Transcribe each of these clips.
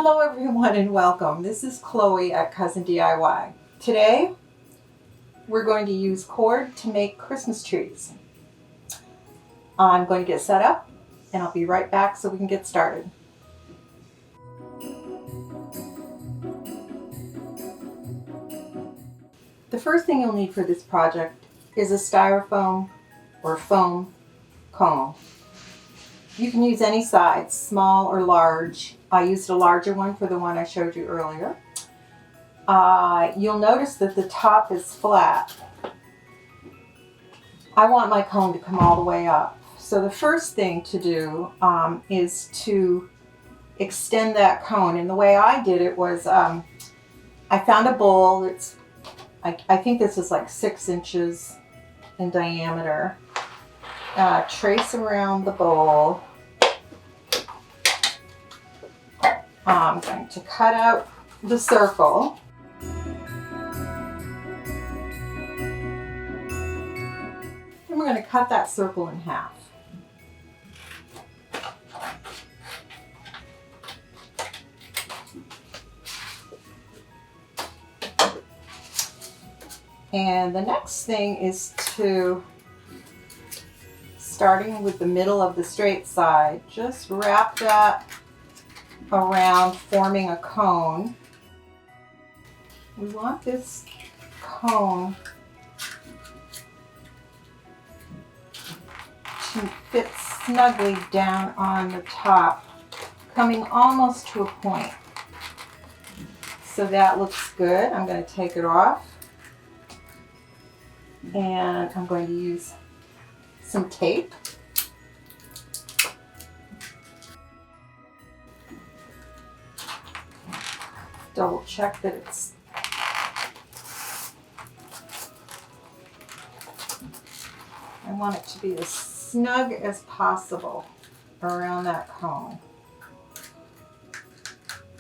Hello everyone and welcome. This is Chloe at Cousin DIY. Today we're going to use cord to make Christmas trees. I'm going to get set up and I'll be right back so we can get started. The first thing you'll need for this project is a styrofoam or foam cone. You can use any size, small or large. I used a larger one for the one I showed you earlier. You'll notice that the top is flat. I want my cone to come all the way up. So the first thing to do is to extend that cone. And the way I did it was I found a bowl. I think this is like 6 inches in diameter. Trace around the bowl. I'm going to cut out the circle. And we're going to cut that circle in half. And the next thing is to, starting with the middle of the straight side, just wrap that around, forming a cone. We want this cone to fit snugly down on the top, coming almost to a point. So that looks good. I'm going to take it off and I'm going to use some tape. Double check that it's I want it to be as snug as possible around that cone.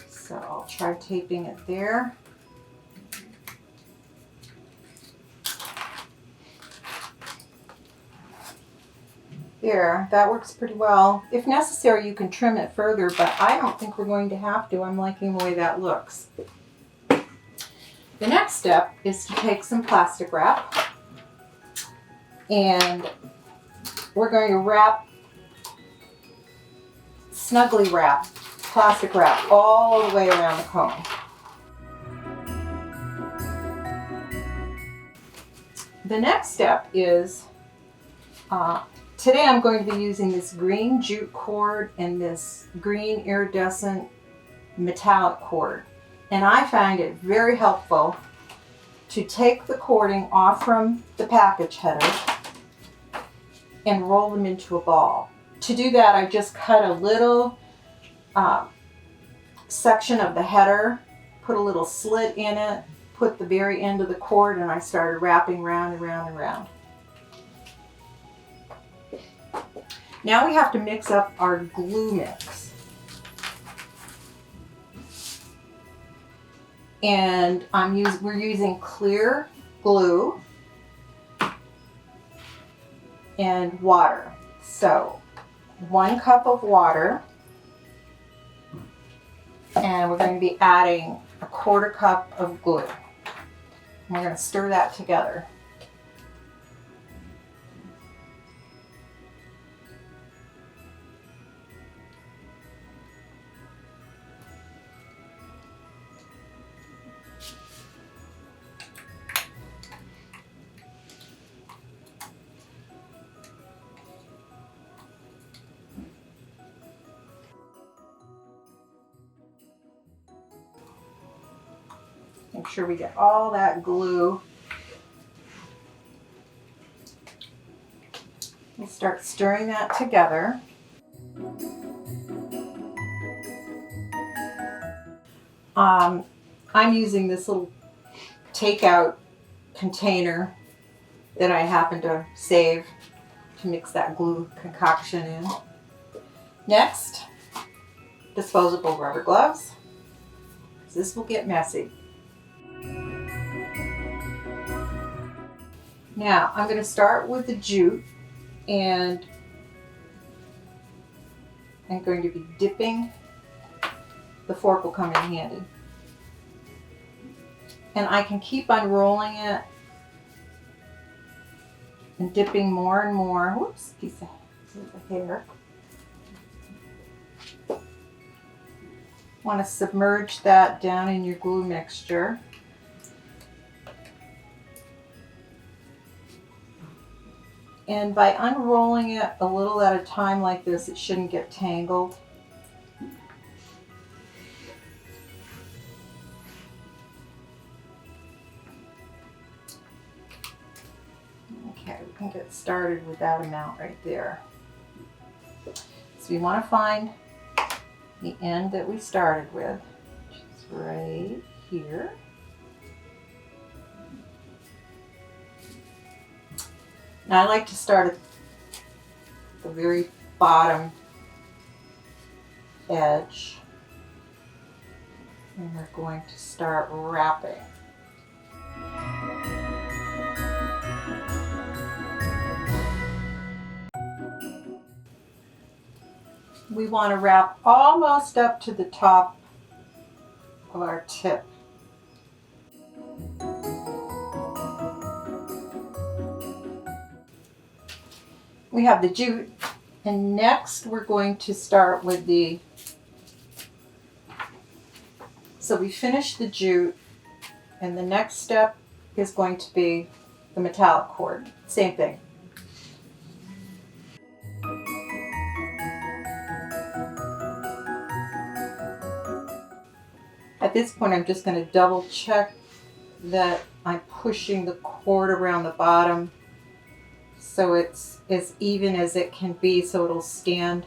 So I'll try taping it there. There, that works pretty well. If necessary, you can trim it further, but I don't think we're going to have to. I'm liking the way that looks. The next step is to take some plastic wrap, and we're going to snugly wrap plastic wrap all the way around the cone. The next step is today I'm going to be using this green jute cord and this green iridescent metallic cord. And I find it very helpful to take the cording off from the package header and roll them into a ball. To do that, I just cut a little section of the header, put a little slit in it, put the very end of the cord, and I started wrapping round and round and round. Now we have to mix up our glue mix. And we're using clear glue and water. So 1 cup of water, and we're going to be adding a 1/4 cup of glue. And we're going to stir that together. Make sure we get all that glue. We'll start stirring that together. I'm using this little takeout container that I happen to save to mix that glue concoction in. Next, disposable rubber gloves. This will get messy. Now, I'm going to start with the jute, and I'm going to be dipping the fork will come in handy. And I can keep unrolling it and dipping more and more. Whoops, piece of hair. Want to submerge that down in your glue mixture. And by unrolling it a little at a time like this, it shouldn't get tangled. Okay, we can get started with that amount right there. So you want to find the end that we started with, which is right here. Now I like to start at the very bottom edge, and we're going to start wrapping. We want to wrap almost up to the top of our tip. We have the jute, and next we're going to start with so we finished the jute, and the next step is going to be the metallic cord. Same thing. At this point, I'm just going to double check that I'm pushing the cord around the bottom so it's as even as it can be, so it'll stand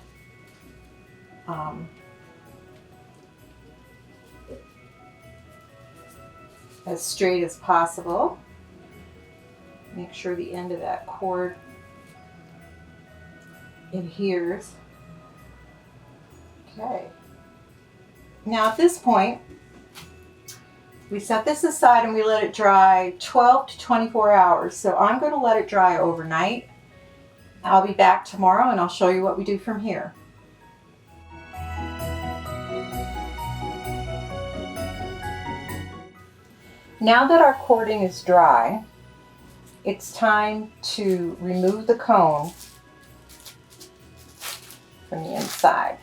as straight as possible. Make sure the end of that cord adheres. Okay. Now at this point, we set this aside and we let it dry 12 to 24 hours. So I'm going to let it dry overnight. I'll be back tomorrow and I'll show you what we do from here. Now that our cording is dry, it's time to remove the cone from the inside.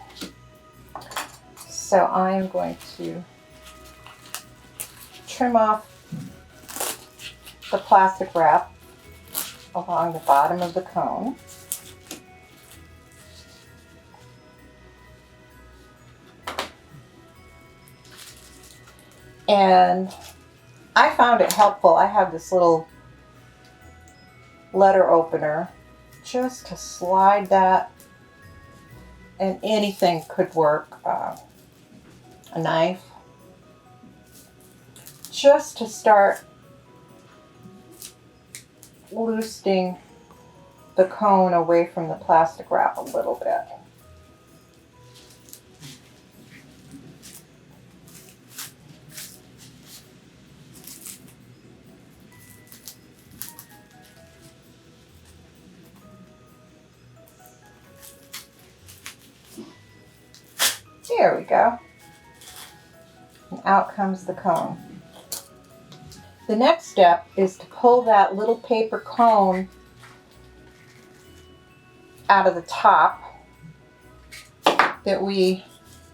So I am going to trim off the plastic wrap along the bottom of the cone. And I found it helpful. I have this little letter opener just to slide that, and anything could work. A knife, just to start loosening the cone away from the plastic wrap a little bit. There we go. And out comes the cone. The next step is to pull that little paper cone out of the top that we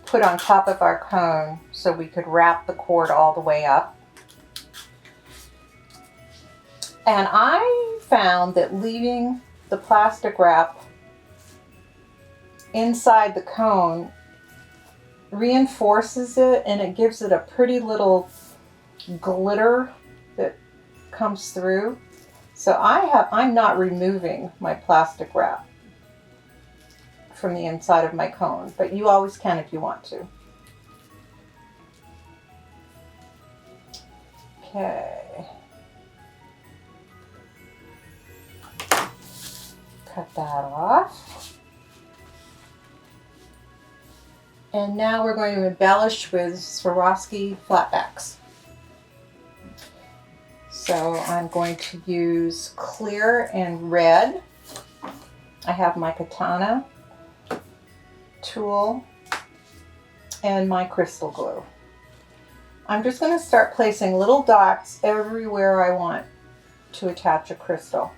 put on top of our cone so we could wrap the cord all the way up. And I found that leaving the plastic wrap inside the cone reinforces it, and it gives it a pretty little glitter that comes through. So I'm not removing my plastic wrap from the inside of my cone, but you always can if you want to. Okay. Cut that off. And now we're going to embellish with Swarovski flatbacks. So I'm going to use clear and red. I have my katana tool, and my crystal glue. I'm just going to start placing little dots everywhere I want to attach a crystal.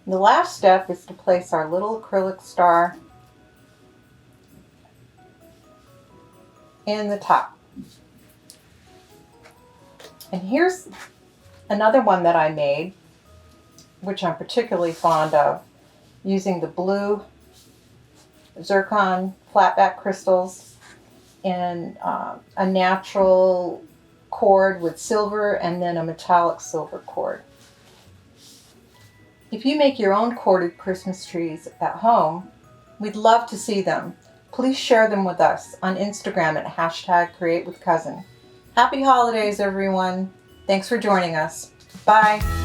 The last step is to place our little acrylic star in the top. And here's another one that I made, which I'm particularly fond of, using the blue zircon flatback crystals and a natural cord with silver and then a metallic silver cord. If you make your own corded Christmas trees at home, we'd love to see them. Please share them with us on Instagram at #CreateWithCousin. Happy holidays, everyone. Thanks for joining us. Bye.